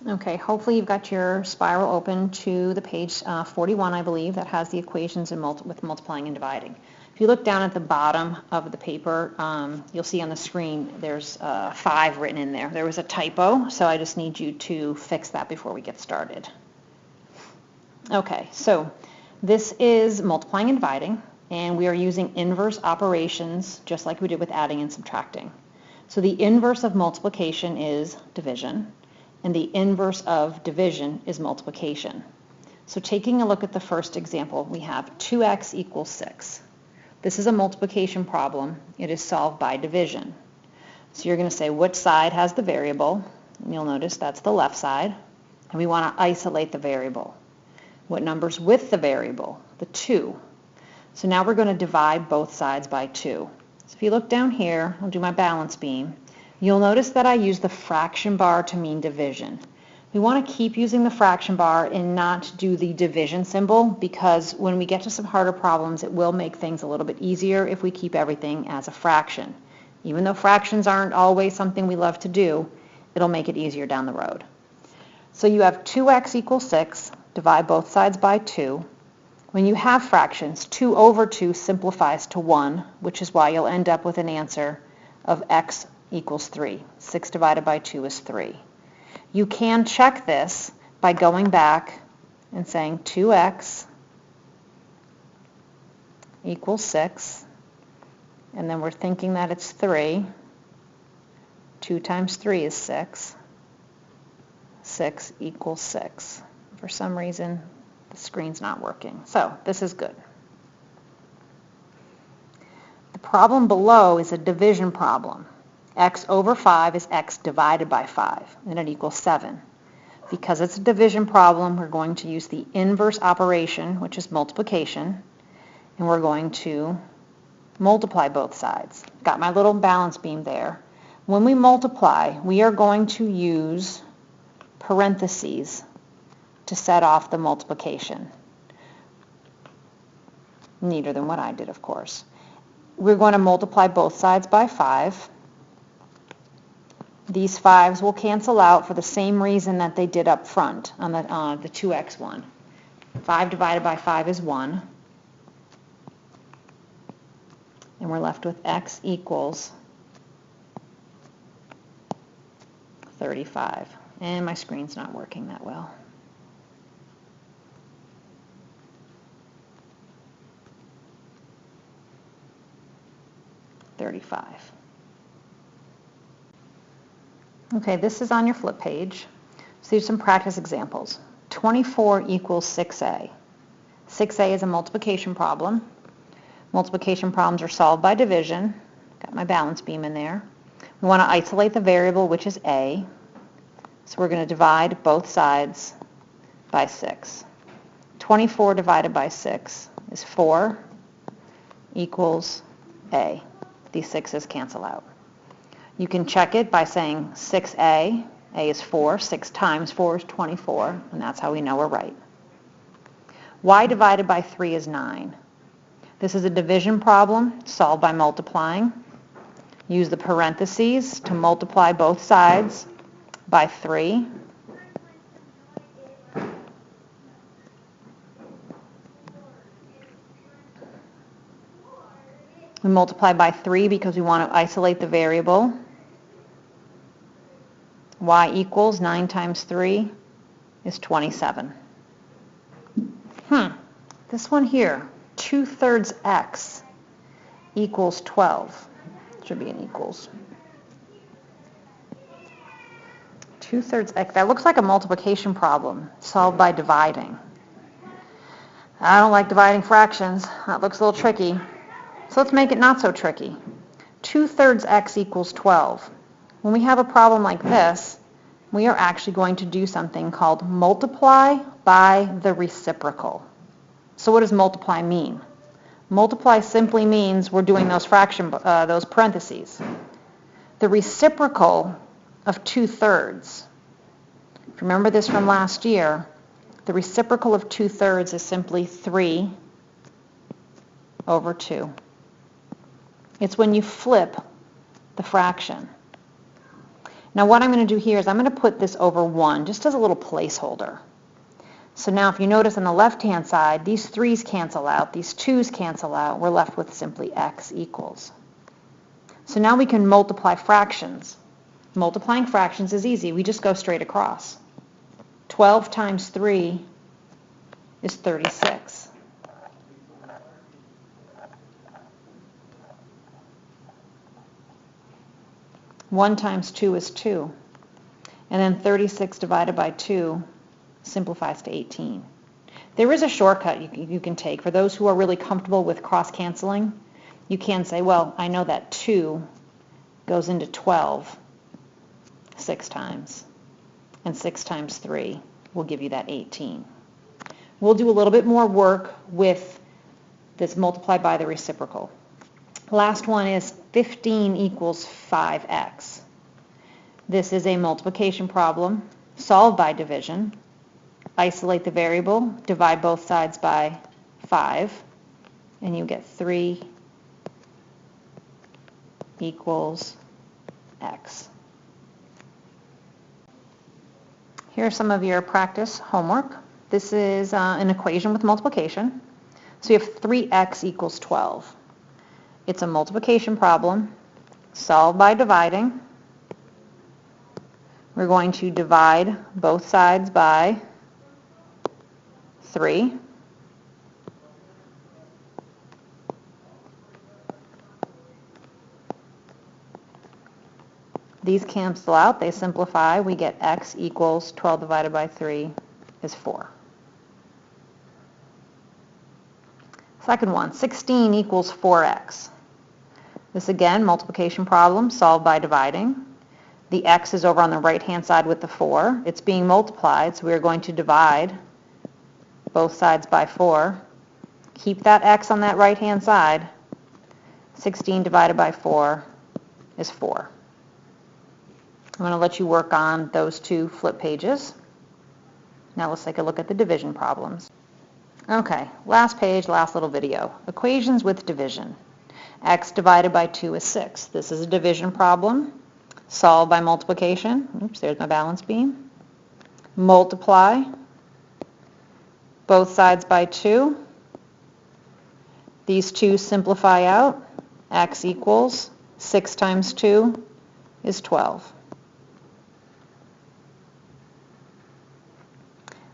Okay, hopefully you've got your spiral open to the page 41, I believe, that has the equations with multiplying and dividing. If you look down at the bottom of the paper, you'll see on the screen there's 5 written in there. There was a typo, so I just need you to fix that before we get started. Okay, so this is multiplying and dividing, and we are using inverse operations just like we did with adding and subtracting. So the inverse of multiplication is division, and the inverse of division is multiplication. So taking a look at the first example, we have 2x equals 6. This is a multiplication problem. It is solved by division. So you're going to say which side has the variable, and you'll notice that's the left side, and we want to isolate the variable. What number's with the variable? The 2. So now we're going to divide both sides by 2. So if you look down here, I'll do my balance beam. You'll notice that I use the fraction bar to mean division. We want to keep using the fraction bar and not do the division symbol, because when we get to some harder problems, it will make things a little bit easier if we keep everything as a fraction. Even though fractions aren't always something we love to do, it'll make it easier down the road. So you have 2x equals 6. Divide both sides by 2. When you have fractions, 2 over 2 simplifies to 1, which is why you'll end up with an answer of x equals 3. 6 divided by 2 is 3. You can check this by going back and saying 2x equals 6, and then we're thinking that it's 3. 2 times 3 is 6. 6 equals 6. For some reason, the screen's not working. So this is good. The problem below is a division problem. X over 5 is x divided by 5, and it equals 7. Because it's a division problem, we're going to use the inverse operation, which is multiplication, and we're going to multiply both sides. Got my little balance beam there. When we multiply, we are going to use parentheses to set off the multiplication. Neater than what I did, of course. We're going to multiply both sides by 5. These 5s will cancel out for the same reason that they did up front on the 2x one. 5 divided by 5 is 1. And we're left with x equals 35. And my screen's not working that well. 35. Okay, this is on your flip page. So here's some practice examples. 24 equals 6a. 6a is a multiplication problem. Multiplication problems are solved by division. Got my balance beam in there. We want to isolate the variable, which is a. So we're going to divide both sides by 6. 24 divided by 6 is 4 equals a. These 6's cancel out. You can check it by saying 6a. A is 4. 6 times 4 is 24, and that's how we know we're right. Y divided by 3 is 9. This is a division problem solved by multiplying. Use the parentheses to multiply both sides by 3. We multiply by 3 because we want to isolate the variable. Y equals 9 times 3 is 27. This one here, 2/3 x equals 12. Should be an equals. 2/3 x. That looks like a multiplication problem solved by dividing. I don't like dividing fractions. That looks a little tricky. So let's make it not so tricky. 2/3 x equals 12. When we have a problem like this, we are actually going to do something called multiply by the reciprocal. So what does multiply mean? Multiply simply means we're doing those those parentheses. The reciprocal of 2/3. If you remember this from last year, the reciprocal of 2/3 is simply 3 over 2. It's when you flip the fraction. Now what I'm going to do here is I'm going to put this over 1 just as a little placeholder. So now if you notice on the left-hand side, these 3's cancel out, these 2's cancel out, we're left with simply x equals. So now we can multiply fractions. Multiplying fractions is easy. We just go straight across. 12 times 3 is 36. One times 2 is 2. And then 36 divided by 2 simplifies to 18. There is a shortcut you can take. For those who are really comfortable with cross-canceling, you can say, well, I know that 2 goes into 12 6 times, and 6 times 3 will give you that 18. We'll do a little bit more work with this multiplied by the reciprocal. Last one is 15 equals 5x. This is a multiplication problem. Solve by division. Isolate the variable, divide both sides by 5, and you get 3 equals x. Here's some of your practice homework. This is an equation with multiplication. So you have 3x equals 12. It's a multiplication problem. Solve by dividing. We're going to divide both sides by 3. These cancel out, they simplify. We get x equals 12 divided by 3 is 4. Second one, 16 equals 4x. This again, multiplication problem, solved by dividing. The x is over on the right-hand side with the 4. It's being multiplied, so we are going to divide both sides by 4. Keep that x on that right-hand side. 16 divided by 4 is 4. I'm going to let you work on those two flip pages. Now let's take a look at the division problems. Okay, last page, last little video. Equations with division. X divided by 2 is 6. This is a division problem. Solve by multiplication. Oops, there's my balance beam. Multiply both sides by 2. These 2 simplify out. X equals 6 times 2 is 12.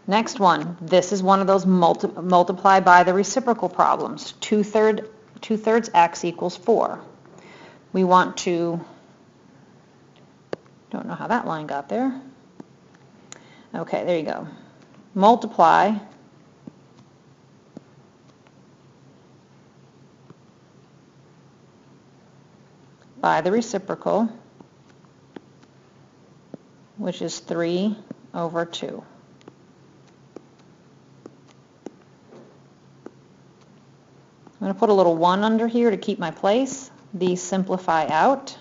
Next one, this is one of those multiply by the reciprocal problems. 2/3 x equals 4. We want to, don't know how that line got there. Okay, there you go. Multiply by the reciprocal, which is 3 over 2. I'm going to put a little 1 under here to keep my place. These simplify out.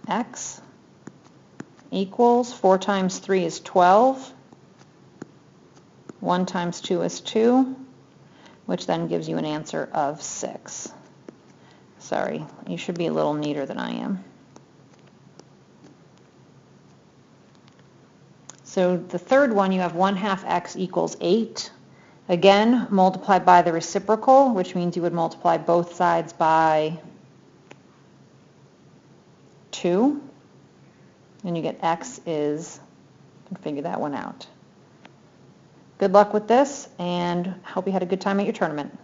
X equals 4 times 3 is 12. 1 times 2 is 2, which then gives you an answer of 6. Sorry, you should be a little neater than I am. So the third one, you have 1/2 x equals 8. Again, multiply by the reciprocal, which means you would multiply both sides by 2, and you get x is, you can figure that one out. Good luck with this, and hope you had a good time at your tournament.